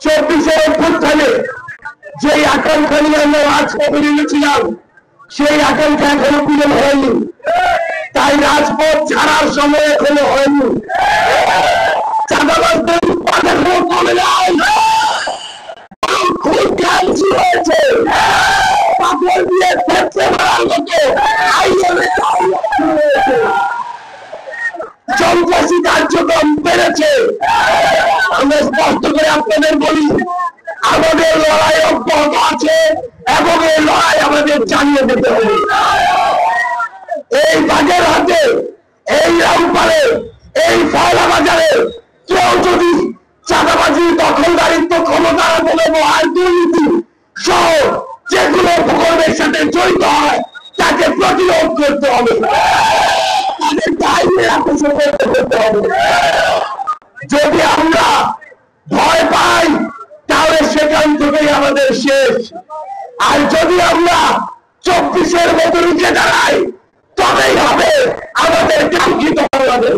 24-এর অভ্যুত্থানে যে আকাঙ্ক্ষা নিয়ে আমরা রাজপথে নেমেছিলাম সেই আকাঙ্ক্ষা এখনো পূরণ হয়নি, তাই রাজপথ ছাড়ার সময় এখনো হয়নি। চাঁদাবাজদের উৎপাদ এখনো কমে নাই, খুব ক্যান্সি হয়েছে, পাথর দিয়ে ফেটে মারার মতো সন্ত্রাসী কার্যক্রম বেড়েছে। আমরা স্পষ্ট করে আপনাদের বলি, আমাদের লড়াই অব্যাহত আছে এবং এই লড়াই আমাদের চালিয়ে যেতে হবে। এই বাগের হাতে, এই রামপালে, এই ফয়লা বাজারে কেউ যদি চাঁদাবাজি, দখলদারিত্ব, ক্ষমতার অপব্যবহার, দুর্নীতি সহ যেগুলো ভূখণ্ডের সাথে জড়িত হয় তাকে প্রতিরোধ করতে হবে, তাদের দায়িত্বে আকর্ষণ করতে হবে। যদি আমরা ভয় পাই তাহলে সেখান থেকেই আমাদের শেষ। আর যদি আমরা 24-এর মতো রুখে দাঁড়াই তবেই হবে আমাদের কাঙ্ক্ষিত বাংলাদেশ।